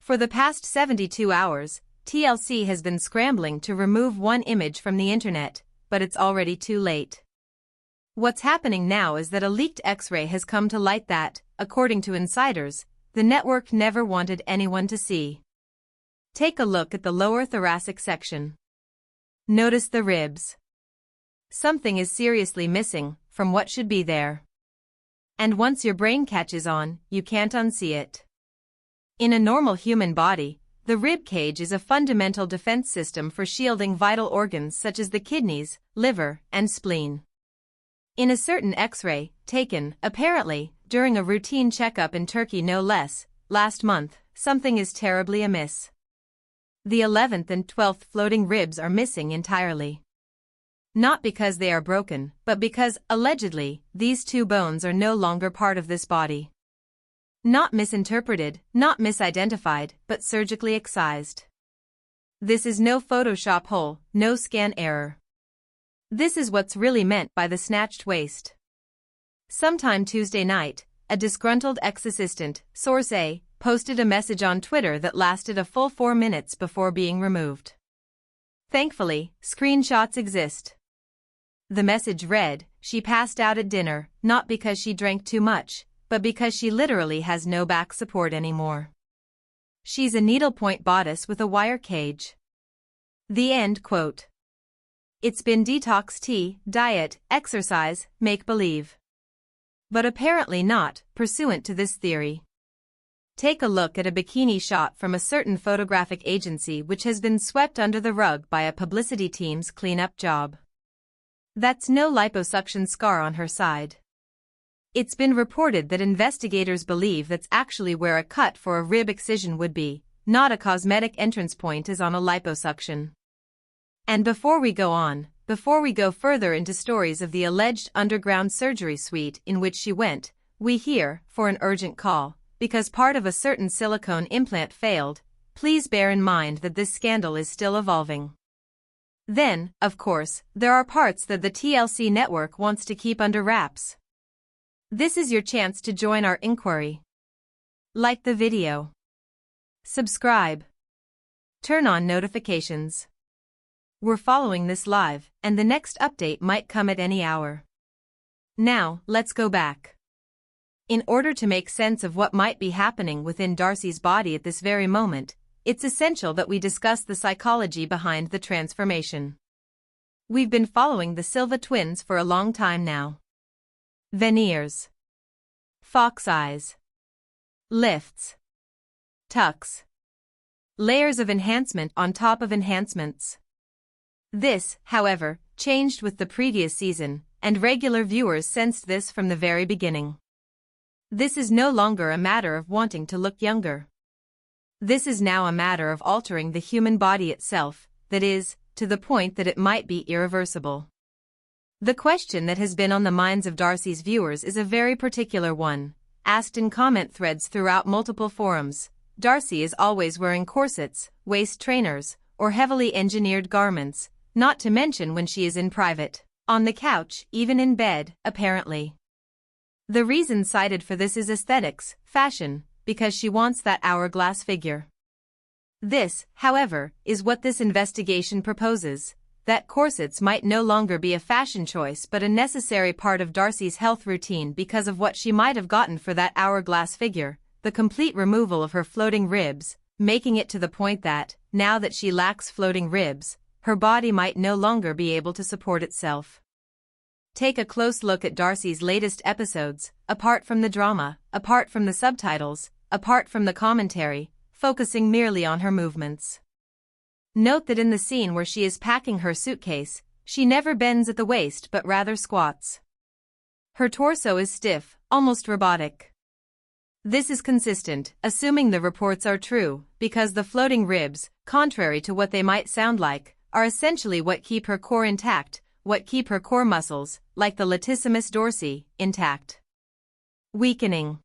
For the past 72 hours, TLC has been scrambling to remove one image from the internet, but it's already too late. What's happening now is that a leaked X-ray has come to light that, according to insiders, the network never wanted anyone to see. Take a look at the lower thoracic section. Notice the ribs. Something is seriously missing from what should be there. And once your brain catches on, you can't unsee it. In a normal human body, the rib cage is a fundamental defense system for shielding vital organs such as the kidneys, liver, and spleen. In a certain X-ray, taken, apparently, during a routine checkup in Turkey no less, last month, something is terribly amiss. The 11th and 12th floating ribs are missing entirely. Not because they are broken, but because, allegedly, these two bones are no longer part of this body. Not misinterpreted, not misidentified, but surgically excised. This is no Photoshop hole, no scan error. This is what's really meant by the snatched waist. Sometime Tuesday night, a disgruntled ex-assistant, Source A, posted a message on Twitter that lasted a full 4 minutes before being removed. Thankfully, screenshots exist. The message read, "She passed out at dinner, not because she drank too much, but because she literally has no back support anymore. She's a needlepoint bodice with a wire cage." The end quote. It's been detox tea, diet, exercise, make-believe. But apparently not, pursuant to this theory. Take a look at a bikini shot from a certain photographic agency which has been swept under the rug by a publicity team's cleanup job. That's no liposuction scar on her side. It's been reported that investigators believe that's actually where a cut for a rib excision would be, not a cosmetic entrance point as on a liposuction. And before we go further into stories of the alleged underground surgery suite in which she went, we hear, for an urgent call, because part of a certain silicone implant failed, please bear in mind that this scandal is still evolving. Then, of course, there are parts that the TLC network wants to keep under wraps. This is your chance to join our inquiry. Like the video. Subscribe. Turn on notifications. We're following this live, and the next update might come at any hour. Now, let's go back. In order to make sense of what might be happening within Darcey's body at this very moment, it's essential that we discuss the psychology behind the transformation. We've been following the Silva twins for a long time now. Veneers. Fox eyes. Lifts. Tucks. Layers of enhancement on top of enhancements. This, however, changed with the previous season, and regular viewers sensed this from the very beginning. This is no longer a matter of wanting to look younger. This is now a matter of altering the human body itself, that is, to the point that it might be irreversible. The question that has been on the minds of Darcey's viewers is a very particular one, asked in comment threads throughout multiple forums. Darcey is always wearing corsets, waist trainers, or heavily engineered garments, not to mention when she is in private, on the couch, even in bed, apparently. The reason cited for this is aesthetics, fashion, because she wants that hourglass figure. This, however, is what this investigation proposes, that corsets might no longer be a fashion choice but a necessary part of Darcey's health routine because of what she might have gotten for that hourglass figure, the complete removal of her floating ribs, making it to the point that, now that she lacks floating ribs, her body might no longer be able to support itself. Take a close look at Darcey's latest episodes, apart from the drama, apart from the subtitles, apart from the commentary, focusing merely on her movements. Note that in the scene where she is packing her suitcase, she never bends at the waist but rather squats. Her torso is stiff, almost robotic. This is consistent, assuming the reports are true, because the floating ribs, contrary to what they might sound like, are essentially what keep her core intact, what keep her core muscles, like the latissimus dorsi, intact. Weakening.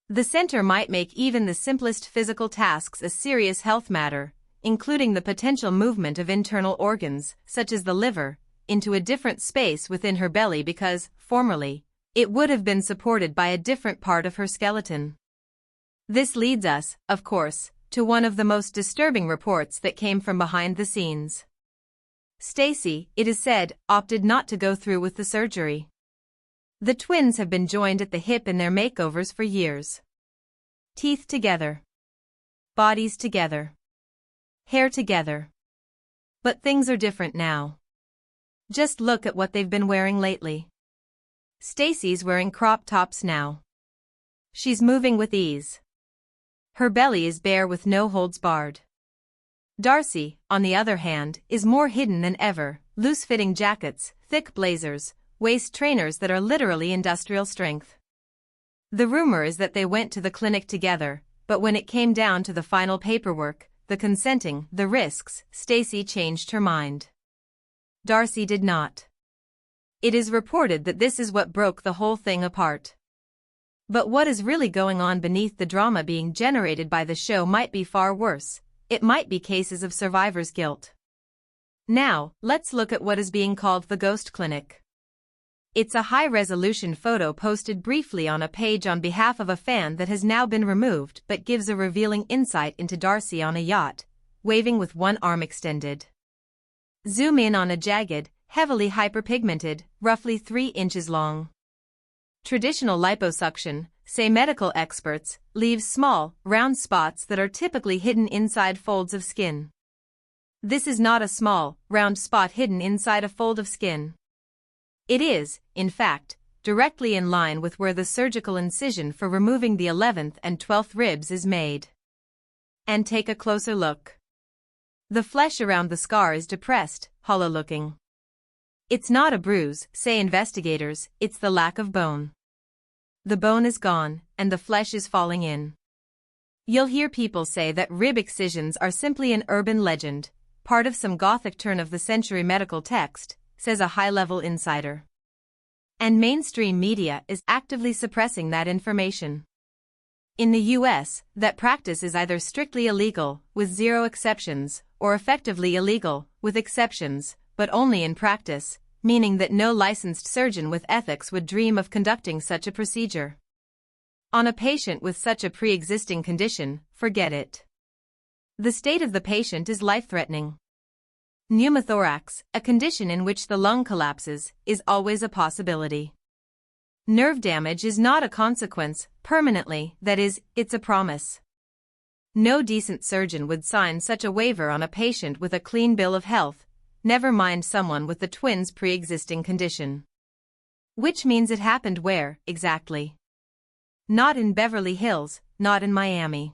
The center might make even the simplest physical tasks a serious health matter, including the potential movement of internal organs, such as the liver, into a different space within her belly because, formerly, it would have been supported by a different part of her skeleton. This leads us, of course, to one of the most disturbing reports that came from behind the scenes. Stacey, it is said, opted not to go through with the surgery. The twins have been joined at the hip in their makeovers for years. Teeth together. Bodies together. Hair together. But things are different now. Just look at what they've been wearing lately. Stacey's wearing crop tops now. She's moving with ease. Her belly is bare with no holds barred. Darcey, on the other hand, is more hidden than ever, loose-fitting jackets, thick blazers, waist trainers that are literally industrial strength. The rumor is that they went to the clinic together, but when it came down to the final paperwork, the consenting, the risks, Stacey changed her mind. Darcey did not. It is reported that this is what broke the whole thing apart. But what is really going on beneath the drama being generated by the show might be far worse. It might be cases of survivor's guilt. Now, let's look at what is being called the Ghost Clinic. It's a high-resolution photo posted briefly on a page on behalf of a fan that has now been removed but gives a revealing insight into Darcey on a yacht, waving with one arm extended. Zoom in on a jagged, heavily hyperpigmented, roughly 3 inches long. Traditional liposuction, say medical experts, leaves small, round spots that are typically hidden inside folds of skin. This is not a small, round spot hidden inside a fold of skin. It is, in fact, directly in line with where the surgical incision for removing the 11th and 12th ribs is made. And take a closer look. The flesh around the scar is depressed, hollow-looking. It's not a bruise, say investigators, it's the lack of bone. The bone is gone, and the flesh is falling in. You'll hear people say that rib excisions are simply an urban legend, part of some Gothic turn-of-the-century medical text, says a high-level insider. And mainstream media is actively suppressing that information. In the US, that practice is either strictly illegal, with 0 exceptions, or effectively illegal, with exceptions, but only in practice, meaning that no licensed surgeon with ethics would dream of conducting such a procedure. On a patient with such a pre-existing condition, forget it. The state of the patient is life-threatening. Pneumothorax, a condition in which the lung collapses, is always a possibility. Nerve damage is not a consequence, permanently, that is, it's a promise. No decent surgeon would sign such a waiver on a patient with a clean bill of health, never mind someone with the twins' pre-existing condition. Which means it happened where, exactly? Not in Beverly Hills, not in Miami.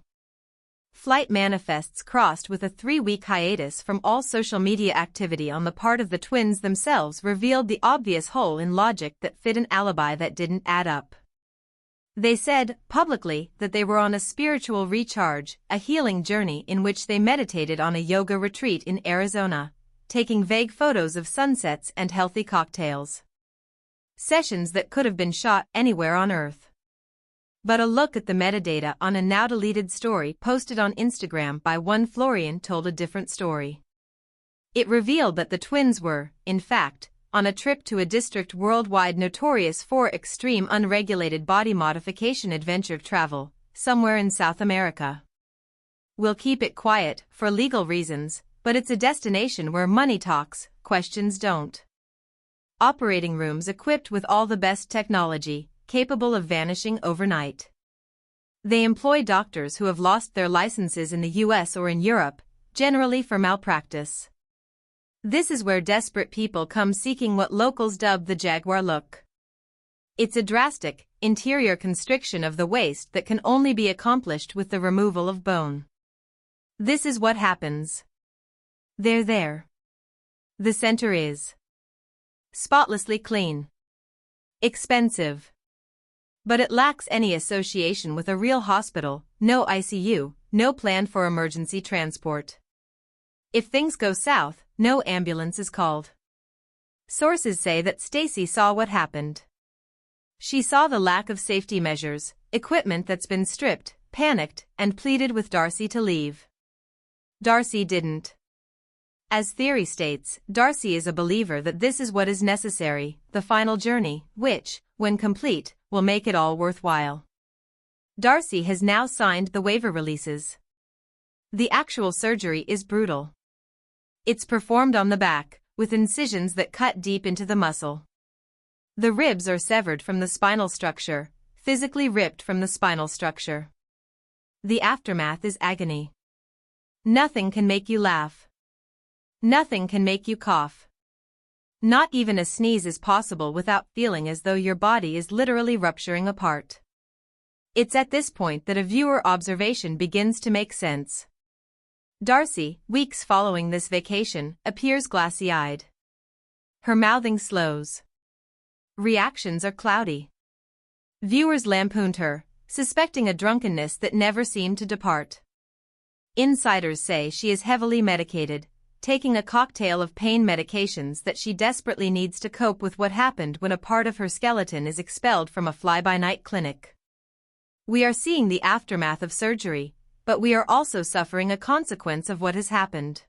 Flight manifests crossed with a 3-week hiatus from all social media activity on the part of the twins themselves revealed the obvious hole in logic that fit an alibi that didn't add up. They said, publicly, that they were on a spiritual recharge, a healing journey in which they meditated on a yoga retreat in Arizona, taking vague photos of sunsets and healthy cocktails. Sessions that could have been shot anywhere on Earth. But a look at the metadata on a now-deleted story posted on Instagram by one Florian told a different story. It revealed that the twins were, in fact, on a trip to a district worldwide notorious for extreme unregulated body modification adventure travel, somewhere in South America. We'll keep it quiet, for legal reasons, but it's a destination where money talks, questions don't. Operating rooms equipped with all the best technology, capable of vanishing overnight. They employ doctors who have lost their licenses in the US or in Europe, generally for malpractice. This is where desperate people come seeking what locals dub the Jaguar look. It's a drastic, interior constriction of the waist that can only be accomplished with the removal of bone. This is what happens. They're there. The center is spotlessly clean. Expensive. But it lacks any association with a real hospital, no ICU, no plan for emergency transport. If things go south, no ambulance is called. Sources say that Stacey saw what happened. She saw the lack of safety measures, equipment that's been stripped, panicked, and pleaded with Darcey to leave. Darcey didn't. As theory states, Darcey is a believer that this is what is necessary, the final journey, which, when complete, will make it all worthwhile. Darcey has now signed the waiver releases. The actual surgery is brutal. It's performed on the back, with incisions that cut deep into the muscle. The ribs are severed from the spinal structure, physically ripped from the spinal structure. The aftermath is agony. Nothing can make you laugh. Nothing can make you cough. Not even a sneeze is possible without feeling as though your body is literally rupturing apart. It's at this point that a viewer observation begins to make sense. Darcey, weeks following this vacation, appears glassy-eyed. Her mouthing slows. Reactions are cloudy. Viewers lampooned her, suspecting a drunkenness that never seemed to depart. Insiders say she is heavily medicated, taking a cocktail of pain medications that she desperately needs to cope with what happened when a part of her skeleton is expelled from a fly-by-night clinic. We are seeing the aftermath of surgery, but we are also suffering a consequence of what has happened.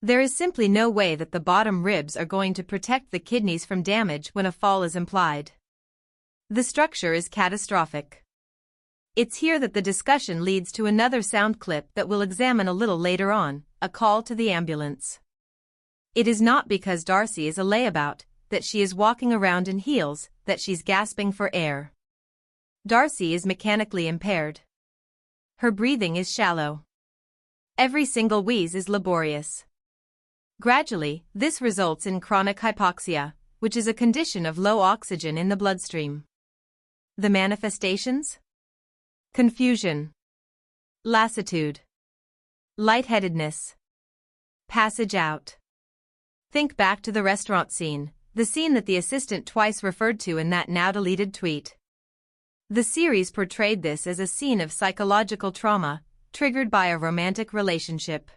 There is simply no way that the bottom ribs are going to protect the kidneys from damage when a fall is implied. The structure is catastrophic. It's here that the discussion leads to another sound clip that we'll examine a little later on, a call to the ambulance. It is not because Darcey is a layabout, that she is walking around in heels, that she's gasping for air. Darcey is mechanically impaired. Her breathing is shallow. Every single wheeze is laborious. Gradually, this results in chronic hypoxia, which is a condition of low oxygen in the bloodstream. The manifestations? Confusion. Lassitude. Lightheadedness. Passage out. Think back to the restaurant scene, the scene that the assistant twice referred to in that now-deleted tweet. The series portrayed this as a scene of psychological trauma, triggered by a romantic relationship.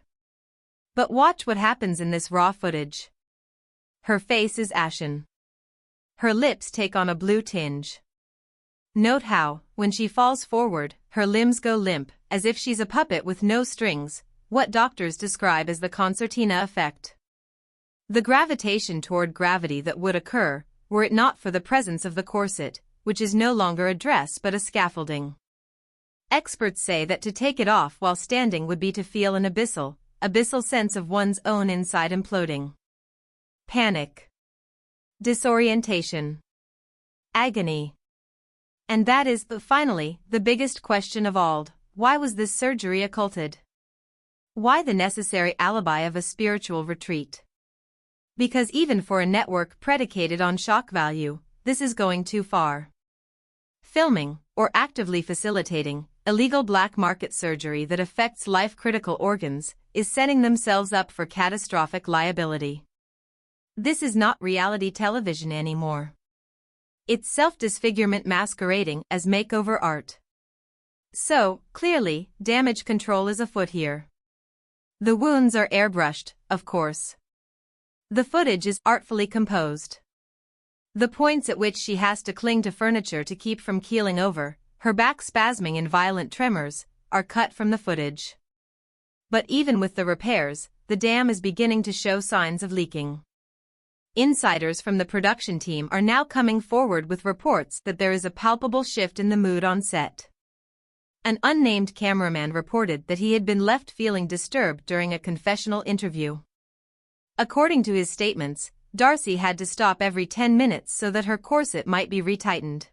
But watch what happens in this raw footage. Her face is ashen. Her lips take on a blue tinge. Note how, when she falls forward, her limbs go limp, as if she's a puppet with no strings, what doctors describe as the concertina effect. The gravitation toward gravity that would occur, were it not for the presence of the corset, which is no longer a dress but a scaffolding. Experts say that to take it off while standing would be to feel an abyssal sense of one's own inside imploding. Panic. Disorientation. Agony. And that is, finally, the biggest question of all: why was this surgery occulted? Why the necessary alibi of a spiritual retreat? Because even for a network predicated on shock value, this is going too far. Filming, or actively facilitating, illegal black market surgery that affects life-critical organs, is setting themselves up for catastrophic liability. This is not reality television anymore. It's self-disfigurement masquerading as makeover art. So, clearly, damage control is afoot here. The wounds are airbrushed, of course. The footage is artfully composed. The points at which she has to cling to furniture to keep from keeling over, her back spasming in violent tremors, are cut from the footage. But even with the repairs, the dam is beginning to show signs of leaking. Insiders from the production team are now coming forward with reports that there is a palpable shift in the mood on set. An unnamed cameraman reported that he had been left feeling disturbed during a confessional interview. According to his statements, Darcey had to stop every 10 minutes so that her corset might be retightened.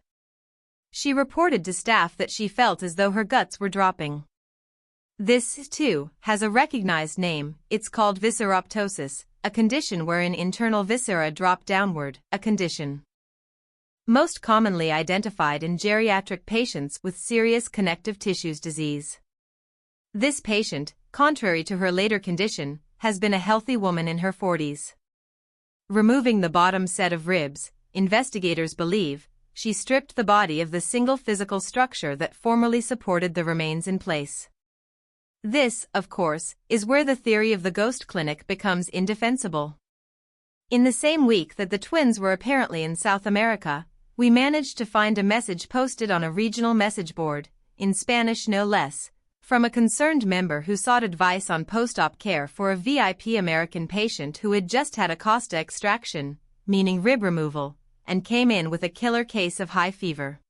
She reported to staff that she felt as though her guts were dropping. This, too, has a recognized name. It's called visceroptosis, a condition wherein internal viscera drop downward, a condition most commonly identified in geriatric patients with serious connective tissues disease. This patient, contrary to her later condition, has been a healthy woman in her 40s. Removing the bottom set of ribs, investigators believe, she stripped the body of the single physical structure that formerly supported the remains in place. This, of course, is where the theory of the ghost clinic becomes indefensible. In the same week that the twins were apparently in South America, we managed to find a message posted on a regional message board, in Spanish no less, from a concerned member who sought advice on post-op care for a VIP American patient who had just had a costa extraction, meaning rib removal, and came in with a killer case of high fever.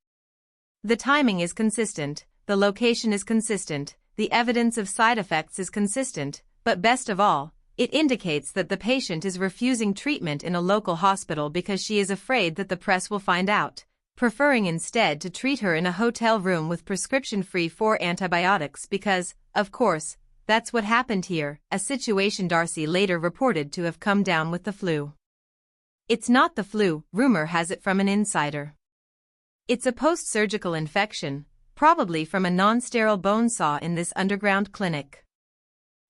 The timing is consistent, the location is consistent, the evidence of side effects is consistent, but best of all, it indicates that the patient is refusing treatment in a local hospital because she is afraid that the press will find out, preferring instead to treat her in a hotel room with prescription-free 4 antibiotics because, of course, that's what happened here, a situation Darcey later reported to have come down with the flu. It's not the flu, rumor has it from an insider. It's a post-surgical infection, probably from a non-sterile bone saw in this underground clinic.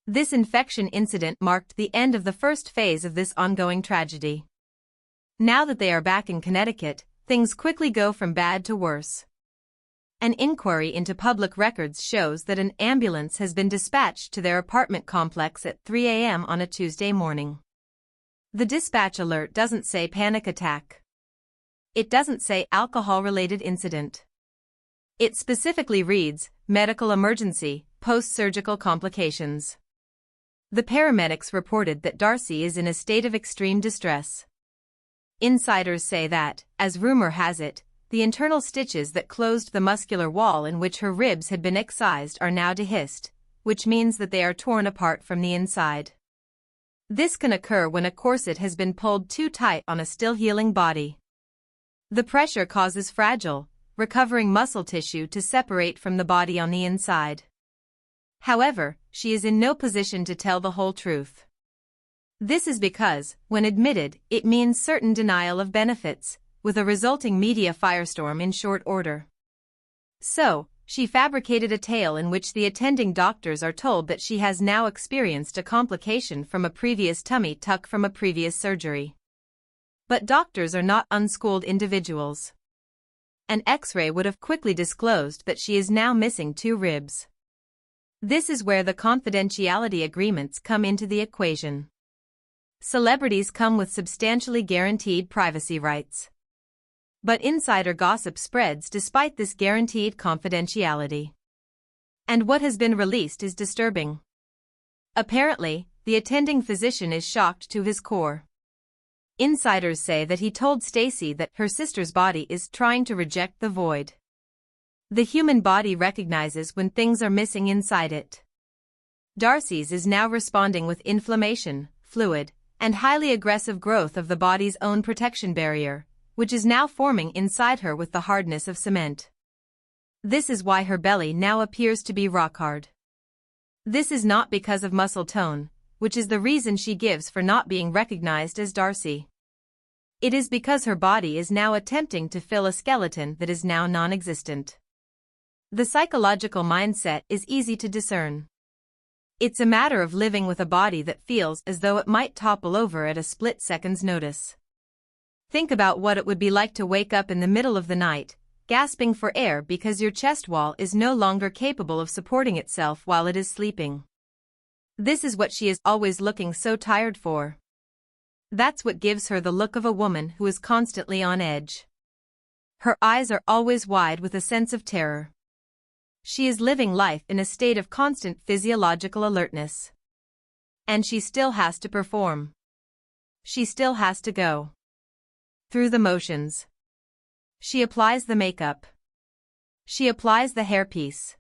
This infection incident marked the end of the first phase of this ongoing tragedy. Now that they are back in Connecticut, things quickly go from bad to worse. An inquiry into public records shows that an ambulance has been dispatched to their apartment complex at 3 a.m. on a Tuesday morning. The dispatch alert doesn't say panic attack. It doesn't say alcohol-related incident. It specifically reads, medical emergency, post-surgical complications. The paramedics reported that Darcey is in a state of extreme distress. Insiders say that, as rumor has it, the internal stitches that closed the muscular wall in which her ribs had been excised are now dehisced, which means that they are torn apart from the inside. This can occur when a corset has been pulled too tight on a still healing body. The pressure causes fragile, recovering muscle tissue to separate from the body on the inside. However, she is in no position to tell the whole truth. This is because, when admitted, it means certain denial of benefits, with a resulting media firestorm in short order. So, she fabricated a tale in which the attending doctors are told that she has now experienced a complication from a previous tummy tuck from a previous surgery. But doctors are not unschooled individuals. An X-ray would have quickly disclosed that she is now missing 2 ribs. This is where the confidentiality agreements come into the equation. Celebrities come with substantially guaranteed privacy rights. But insider gossip spreads despite this guaranteed confidentiality. And what has been released is disturbing. Apparently, the attending physician is shocked to his core. Insiders say that he told Stacey that her sister's body is trying to reject the void. The human body recognizes when things are missing inside it. Darcey's is now responding with inflammation, fluid, and highly aggressive growth of the body's own protection barrier, which is now forming inside her with the hardness of cement. This is why her belly now appears to be rock hard. This is not because of muscle tone, which is the reason she gives for not being recognized as Darcey. It is because her body is now attempting to fill a skeleton that is now non-existent. The psychological mindset is easy to discern. It's a matter of living with a body that feels as though it might topple over at a split second's notice. Think about what it would be like to wake up in the middle of the night, gasping for air because your chest wall is no longer capable of supporting itself while it is sleeping. This is what she is always looking so tired for. That's what gives her the look of a woman who is constantly on edge. Her eyes are always wide with a sense of terror. She is living life in a state of constant physiological alertness. And she still has to perform. She still has to go through the motions. She applies the makeup. She applies the hairpiece.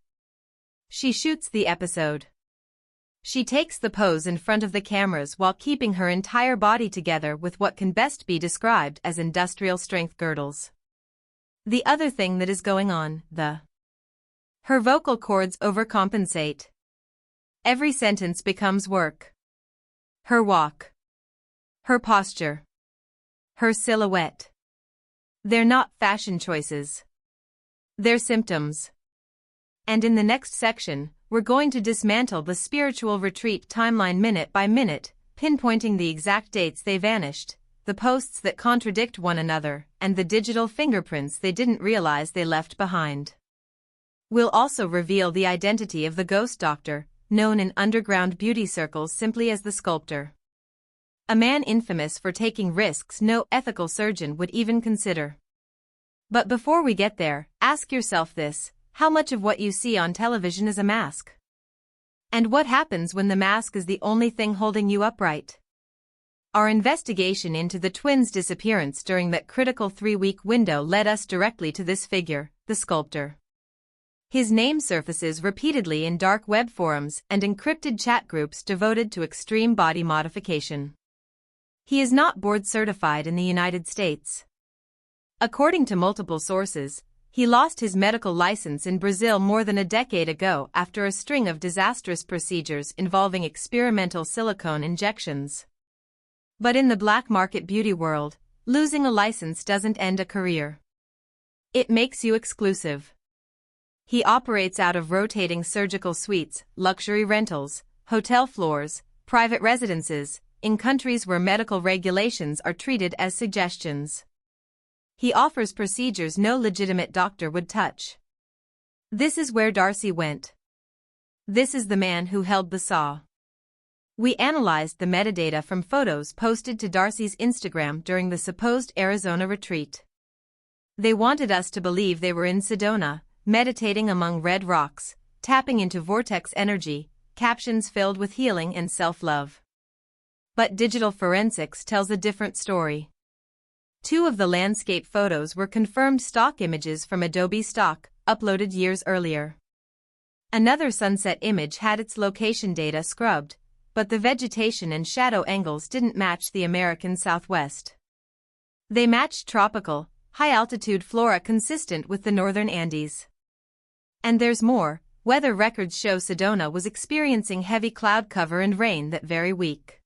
She shoots the episode. She takes the pose in front of the cameras while keeping her entire body together with what can best be described as industrial strength girdles. The other thing that is going on, her vocal cords overcompensate. Every sentence becomes work. Her walk. Her posture. Her silhouette. They're not fashion choices. They're symptoms. And in the next section, we're going to dismantle the spiritual retreat timeline minute by minute, pinpointing the exact dates they vanished, the posts that contradict one another, and the digital fingerprints they didn't realize they left behind. We'll also reveal the identity of the ghost doctor, known in underground beauty circles simply as the sculptor. A man infamous for taking risks no ethical surgeon would even consider. But before we get there, ask yourself this: how much of what you see on television is a mask? And what happens when the mask is the only thing holding you upright? Our investigation into the twins' disappearance during that critical 3-week window led us directly to this figure, the sculptor. His name surfaces repeatedly in dark web forums and encrypted chat groups devoted to extreme body modification. He is not board certified in the United States. According to multiple sources, he lost his medical license in Brazil more than a decade ago after a string of disastrous procedures involving experimental silicone injections. But in the black market beauty world, losing a license doesn't end a career. It makes you exclusive. He operates out of rotating surgical suites, luxury rentals, hotel floors, private residences, in countries where medical regulations are treated as suggestions. He offers procedures no legitimate doctor would touch. This is where Darcey went. This is the man who held the saw. We analyzed the metadata from photos posted to Darcey's Instagram during the supposed Arizona retreat. They wanted us to believe they were in Sedona, meditating among red rocks, tapping into vortex energy, captions filled with healing and self-love. But digital forensics tells a different story. 2 of the landscape photos were confirmed stock images from Adobe Stock, uploaded years earlier. Another sunset image had its location data scrubbed, but the vegetation and shadow angles didn't match the American Southwest. They matched tropical, high-altitude flora consistent with the northern Andes. And there's more, weather records show Sedona was experiencing heavy cloud cover and rain that very week.